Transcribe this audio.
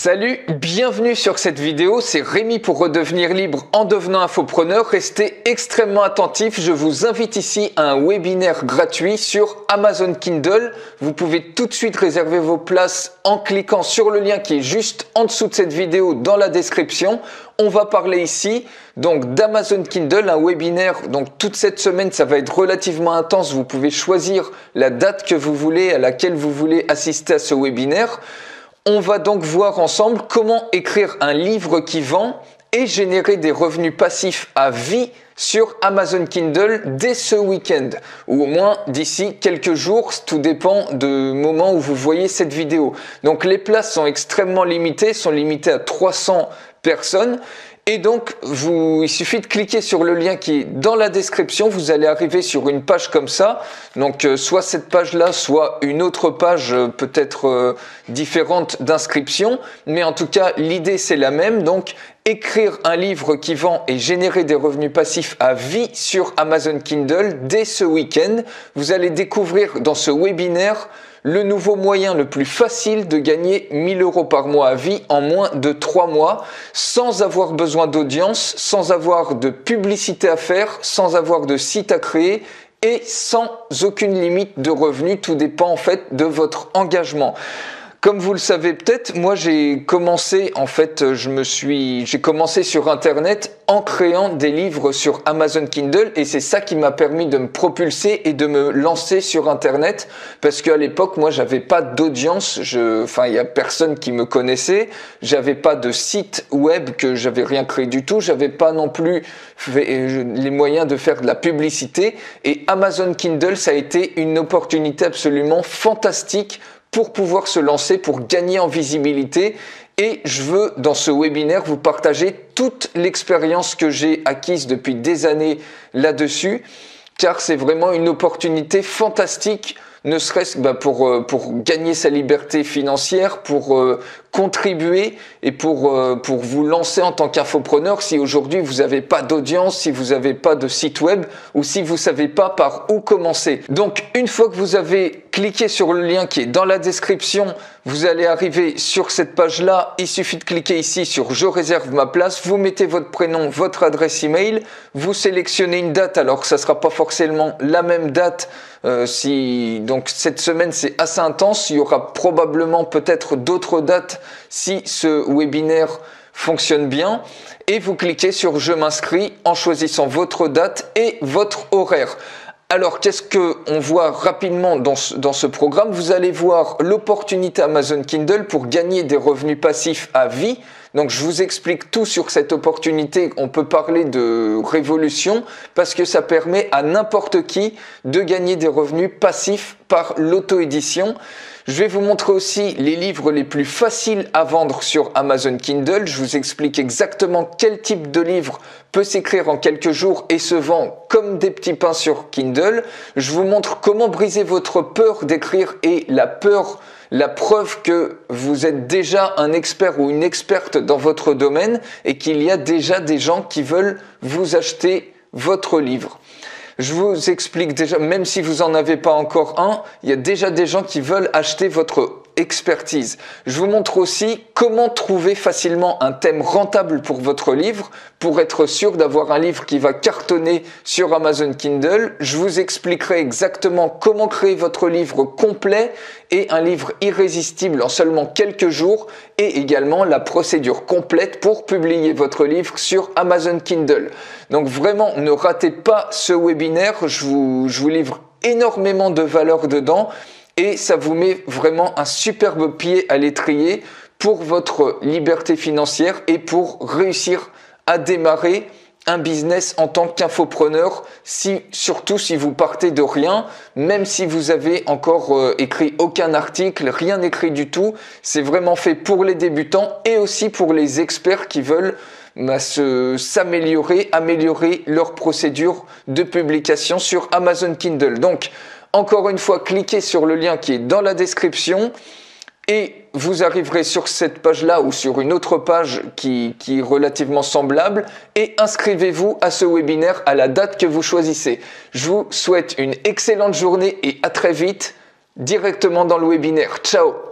Salut, bienvenue sur cette vidéo, c'est Rémi pour redevenir libre en devenant infopreneur. Restez extrêmement attentifs, je vous invite ici à un webinaire gratuit sur Amazon Kindle. Vous pouvez tout de suite réserver vos places en cliquant sur le lien qui est juste en dessous de cette vidéo dans la description. On va parler ici donc d'Amazon Kindle, un webinaire. Donc toute cette semaine, ça va être relativement intense. Vous pouvez choisir la date que vous voulez, à laquelle vous voulez assister à ce webinaire. On va donc voir ensemble comment écrire un livre qui vend et générer des revenus passifs à vie sur Amazon Kindle dès ce week-end, ou au moins d'ici quelques jours, tout dépend du moment où vous voyez cette vidéo. Donc les places sont extrêmement limitées, sont limitées à 300 personnes. Et donc, il suffit de cliquer sur le lien qui est dans la description. Vous allez arriver sur une page comme ça. Donc, soit cette page-là, soit une autre page peut-être différente d'inscription. Mais en tout cas, l'idée, c'est la même. Donc, écrire un livre qui vend et générer des revenus passifs à vie sur Amazon Kindle dès ce week-end. Vous allez découvrir dans ce webinaire le nouveau moyen le plus facile de gagner 1000 € par mois à vie en moins de 3 mois, sans avoir besoin d'audience, sans avoir de publicité à faire, sans avoir de site à créer et sans aucune limite de revenus. Tout dépend en fait de votre engagement. Comme vous le savez peut-être, moi j'ai commencé j'ai commencé sur internet en créant des livres sur Amazon Kindle et c'est ça qui m'a permis de me propulser et de me lancer sur internet parce qu'à l'époque moi j'avais pas d'audience, il y a personne qui me connaissait, j'avais pas de site web, que j'avais rien créé du tout, j'avais pas non plus les moyens de faire de la publicité et Amazon Kindle ça a été une opportunité absolument fantastique pour pouvoir se lancer, pour gagner en visibilité. Et je veux, dans ce webinaire, vous partager toute l'expérience que j'ai acquise depuis des années là-dessus, car c'est vraiment une opportunité fantastique, ne serait-ce pour gagner sa liberté financière, pour contribuer et pour vous lancer en tant qu'infopreneur si aujourd'hui vous n'avez pas d'audience, si vous n'avez pas de site web ou si vous ne savez pas par où commencer. Donc une fois que vous avez cliqué sur le lien qui est dans la description, vous allez arriver sur cette page-là. Il suffit de cliquer ici sur « Je réserve ma place », vous mettez votre prénom, votre adresse email, vous sélectionnez une date, alors que ça ne sera pas forcément la même date. Donc cette semaine c'est assez intense, il y aura probablement peut-être d'autres dates si ce webinaire fonctionne bien et vous cliquez sur je m'inscris en choisissant votre date et votre horaire. Alors qu'est-ce qu'on voit rapidement dans ce programme? Vous allez voir l'opportunité Amazon Kindle pour gagner des revenus passifs à vie. Donc je vous explique tout sur cette opportunité. On peut parler de révolution parce que ça permet à n'importe qui de gagner des revenus passifs par l'auto-édition. Je vais vous montrer aussi les livres les plus faciles à vendre sur Amazon Kindle. Je vous explique exactement quel type de livre peut s'écrire en quelques jours et se vend comme des petits pains sur Kindle. Je vous montre comment briser votre peur d'écrire et la preuve que vous êtes déjà un expert ou une experte dans votre domaine et qu'il y a déjà des gens qui veulent vous acheter votre livre. Je vous explique déjà, même si vous n'en avez pas encore un, il y a déjà des gens qui veulent acheter votre expertise. Je vous montre aussi comment trouver facilement un thème rentable pour votre livre, pour être sûr d'avoir un livre qui va cartonner sur Amazon Kindle. Je vous expliquerai exactement comment créer votre livre complet et un livre irrésistible en seulement quelques jours et également la procédure complète pour publier votre livre sur Amazon Kindle. Donc vraiment, ne ratez pas ce webinaire, je vous livre énormément de valeur dedans. Et ça vous met vraiment un superbe pied à l'étrier pour votre liberté financière et pour réussir à démarrer un business en tant qu'infopreneur, surtout si vous partez de rien, même si vous avez encore écrit aucun article, rien écrit du tout. C'est vraiment fait pour les débutants et aussi pour les experts qui veulent s'améliorer, améliorer leur procédure de publication sur Amazon Kindle. Donc, encore une fois, cliquez sur le lien qui est dans la description et vous arriverez sur cette page-là ou sur une autre page qui est relativement semblable et inscrivez-vous à ce webinaire à la date que vous choisissez. Je vous souhaite une excellente journée et à très vite directement dans le webinaire. Ciao!